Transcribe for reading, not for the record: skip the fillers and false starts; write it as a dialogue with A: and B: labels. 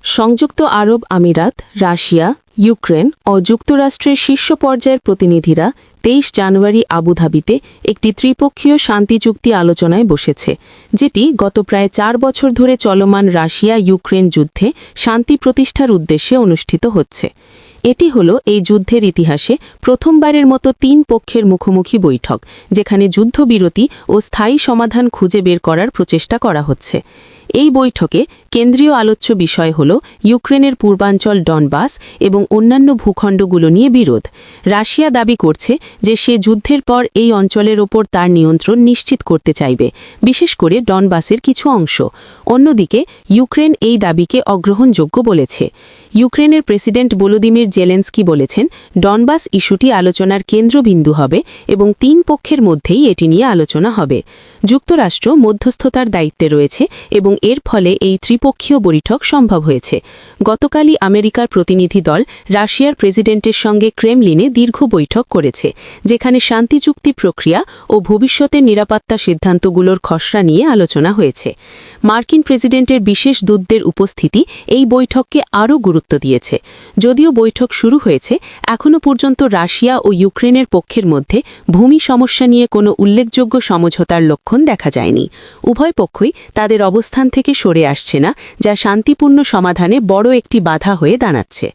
A: সংযুক্ত আরব আমিরাত, Russia, Ukraine ও যুক্তরাষ্ট্রের শীর্ষ পর্যায়ের প্রতিনিধিরা ২৩ জানুয়ারি আবুধাবিতে একটি ত্রিপক্ষীয় শান্তি চুক্তি আলোচনায় বসেছে, যেটি গত প্রায় ৪ বছর ধরে চলমান রাশিয়া-ইউক্রেন যুদ্ধে শান্তি প্রতিষ্ঠার উদ্দেশ্যে অনুষ্ঠিত হচ্ছে। এটি হল এই যুদ্ধের ইতিহাসে প্রথমবারের মতো ৩ পক্ষের মুখোমুখি বৈঠক, যেখানে যুদ্ধবিরতি ও স্থায়ী সমাধান খুঁজে বের করার প্রচেষ্টা করা হচ্ছে। এই বৈঠকে কেন্দ্রীয় আলোচ্য বিষয় হল ইউক্রেনের পূর্বাঞ্চল ডনবাস এবং অন্যান্য ভূখণ্ডগুলো নিয়ে বিরোধ। রাশিয়া দাবি করছে যে সে যুদ্ধের পর এই অঞ্চলের ওপর তার নিয়ন্ত্রণ নিশ্চিত করতে চাইবে, বিশেষ করে ডনবাসের কিছু অংশ। অন্যদিকে ইউক্রেন এই দাবিকে অগ্রহণযোগ্য বলেছে। ইউক্রেনের প্রেসিডেন্ট ভলোদিমির জেলেনস্কি বলেছেন, ডনবাস ইস্যুটি আলোচনার কেন্দ্রবিন্দু হবে এবং ৩ পক্ষের মধ্যেই এটি নিয়ে আলোচনা হবে। যুক্তরাষ্ট্র মধ্যস্থতার দায়িত্বে রয়েছে এবং এর ফলে এই ত্রিপক্ষীয় বৈঠক সম্ভব হয়েছে। গতকালই আমেরিকার প্রতিনিধি দল রাশিয়ার প্রেসিডেন্টের সঙ্গে ক্রেমলিনে দীর্ঘ বৈঠক করেছে, যেখানে শান্তি চুক্তি প্রক্রিয়া ও ভবিষ্যতের নিরাপত্তা সিদ্ধান্তগুলোর খসড়া নিয়ে আলোচনা হয়েছে। মার্কিন প্রেসিডেন্টের বিশেষ দূতদের উপস্থিতি এই বৈঠককে আরও গুরুত্ব দিয়েছে। যদিও বৈঠক শুরু হয়েছে, এখনও পর্যন্ত রাশিয়া ও ইউক্রেনের পক্ষের মধ্যে ভূমি সমস্যা নিয়ে কোনো উল্লেখযোগ্য সমঝোতার লক্ষণ দেখা যায়নি। উভয় পক্ষই তাদের অবস্থান থেকে সরে আসছে না, যা শান্তিপূর্ণ সমাধানে বড় একটি বাধা হয়ে দাঁড়াচ্ছে।